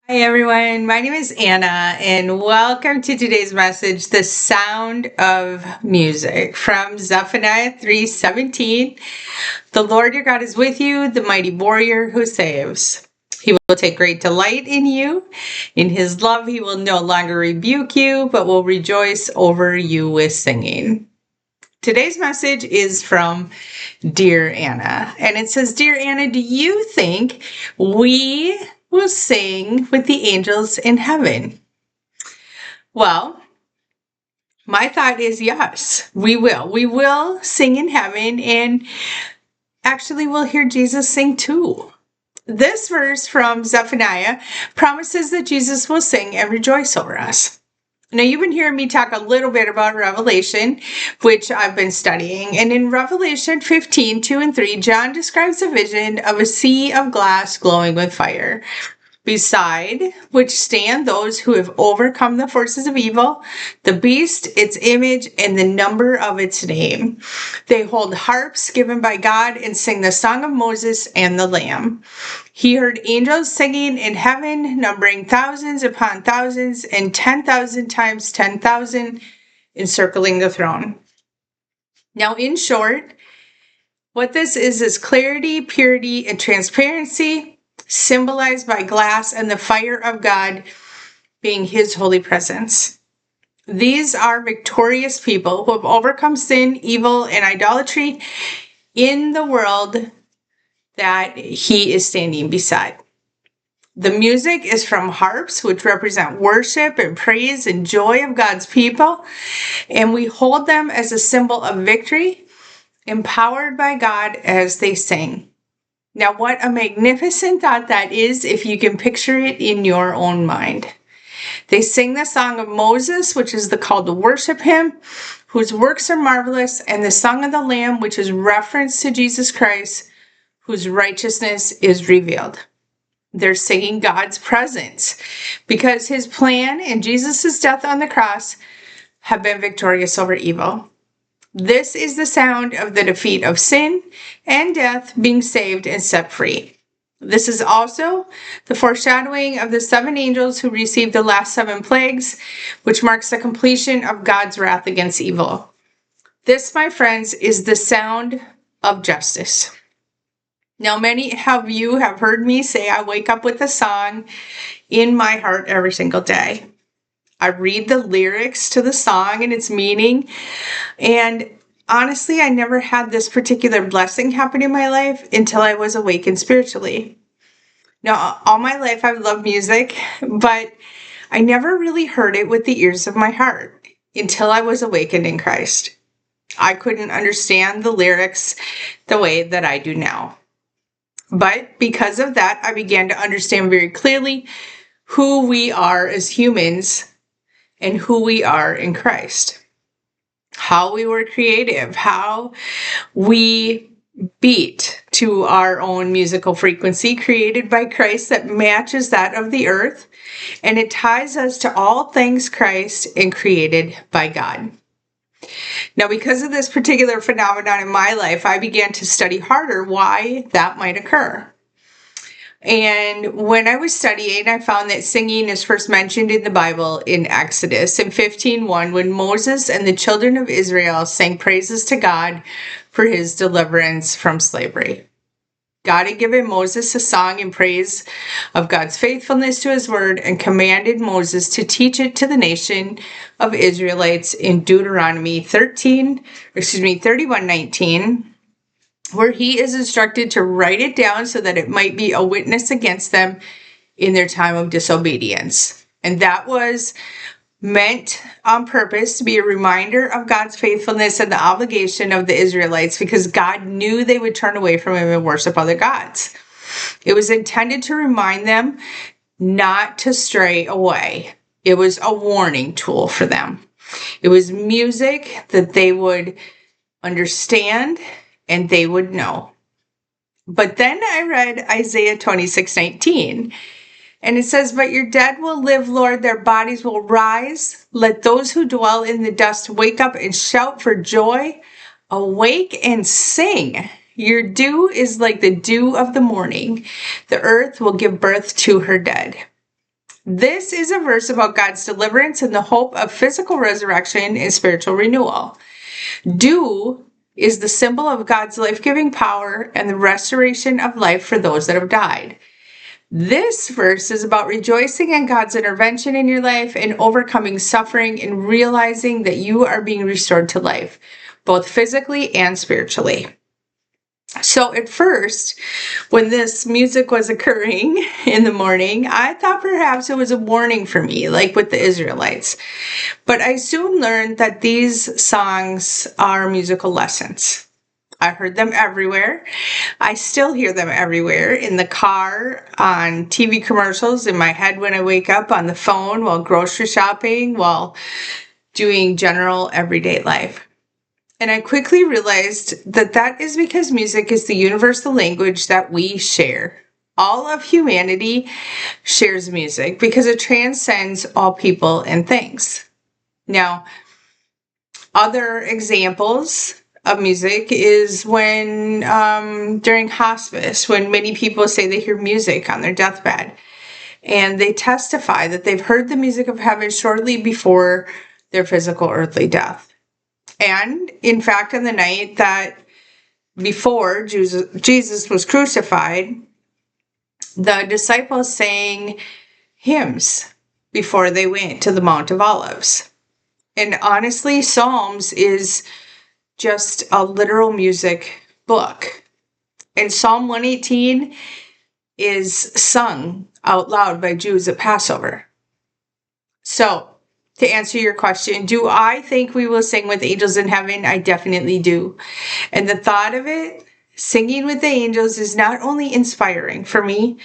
Hi, everyone. My name is Anna, and welcome to today's message, The Sound of Music from Zephaniah 3:17. The Lord your God is with you, the mighty warrior who saves. He will take great delight in you. In his love, he will no longer rebuke you, but will rejoice over you with singing. Today's message is from Dear Anna, and it says, Dear Anna, do you think we will sing with the angels in heaven? Well, my thought is yes, we will. We will sing in heaven, and actually we'll hear Jesus sing too. This verse from Zephaniah promises that Jesus will sing and rejoice over us. Now, you've been hearing me talk a little bit about Revelation, which I've been studying. And in Revelation 15:2 and 3, John describes a vision of a sea of glass glowing with fire, beside which stand those who have overcome the forces of evil, the beast, its image, and the number of its name. They hold harps given by God and sing the song of Moses and the Lamb. He heard angels singing in heaven, numbering thousands upon thousands and 10,000 times 10,000, encircling the throne. Now, in short, what this is clarity, purity, and transparency, symbolized by glass and the fire of God being his holy presence. These are victorious people who have overcome sin, evil, and idolatry in the world that he is standing beside. The music is from harps, which represent worship and praise and joy of God's people, and we hold them as a symbol of victory, empowered by God as they sing. Now, what a magnificent thought that is if you can picture it in your own mind. They sing the song of Moses, which is the call to worship him, whose works are marvelous, and the song of the Lamb, which is reference to Jesus Christ, whose righteousness is revealed. They're singing God's presence because his plan and Jesus' death on the cross have been victorious over evil. This is the sound of the defeat of sin and death, being saved and set free. This is also the foreshadowing of the 7 angels who received the last 7 plagues, which marks the completion of God's wrath against evil. This, my friends, is the sound of justice. Now, many of you have heard me say I wake up with a song in my heart every single day. I read the lyrics to the song and its meaning, and honestly, I never had this particular blessing happen in my life until I was awakened spiritually. Now, all my life I've loved music, but I never really heard it with the ears of my heart until I was awakened in Christ. I couldn't understand the lyrics the way that I do now. But because of that, I began to understand very clearly who we are as humans and who we are in Christ. How we were creative, how we beat to our own musical frequency created by Christ that matches that of the earth, and it ties us to all things Christ and created by God. Now, because of this particular phenomenon in my life, I began to study harder why that might occur. And when I was studying, I found that singing is first mentioned in the Bible in Exodus in 15:1, when Moses and the children of Israel sang praises to God for his deliverance from slavery. God had given Moses a song in praise of God's faithfulness to his word and commanded Moses to teach it to the nation of Israelites in Deuteronomy 31:19. Where he is instructed to write it down so that it might be a witness against them in their time of disobedience. And that was meant on purpose to be a reminder of God's faithfulness and the obligation of the Israelites, because God knew they would turn away from him and worship other gods. It was intended to remind them not to stray away. It was a warning tool for them. It was music that they would understand and they would know. But then I read Isaiah 26:19, and it says, But your dead will live, Lord, their bodies will rise. Let those who dwell in the dust wake up and shout for joy. Awake and sing. Your dew is like the dew of the morning. The earth will give birth to her dead. This is a verse about God's deliverance and the hope of physical resurrection and spiritual renewal. Dew is the symbol of God's life-giving power and the restoration of life for those that have died. This verse is about rejoicing in God's intervention in your life and overcoming suffering and realizing that you are being restored to life, both physically and spiritually. So at first, when this music was occurring in the morning, I thought perhaps it was a warning for me, like with the Israelites. But I soon learned that these songs are musical lessons. I heard them everywhere. I still hear them everywhere, in the car, on TV commercials, in my head when I wake up, on the phone, while grocery shopping, while doing general everyday life. And I quickly realized that that is because music is the universal language that we share. All of humanity shares music because it transcends all people and things. Now, other examples of music is when during hospice, when many people say they hear music on their deathbed, and they testify that they've heard the music of heaven shortly before their physical earthly death. And in fact, on the night that before Jesus was crucified, the disciples sang hymns before they went to the Mount of Olives. And honestly, Psalms is just a literal music book. And Psalm 118 is sung out loud by Jews at Passover. So, to answer your question, do I think we will sing with angels in heaven? I definitely do. And the thought of it, singing with the angels, is not only inspiring for me,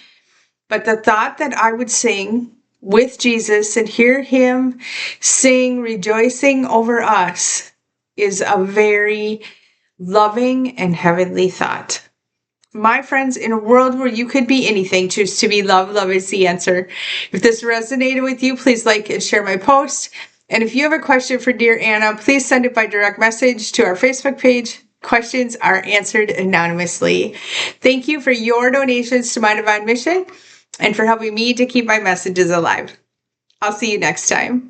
but the thought that I would sing with Jesus and hear him sing, rejoicing over us, is a very loving and heavenly thought. My friends, in a world where you could be anything, choose to be love. Love is the answer. If this resonated with you, please like and share my post. And if you have a question for Dear Anna, please send it by direct message to our Facebook page. Questions are answered anonymously. Thank you for your donations to my divine mission and for helping me to keep my messages alive. I'll see you next time.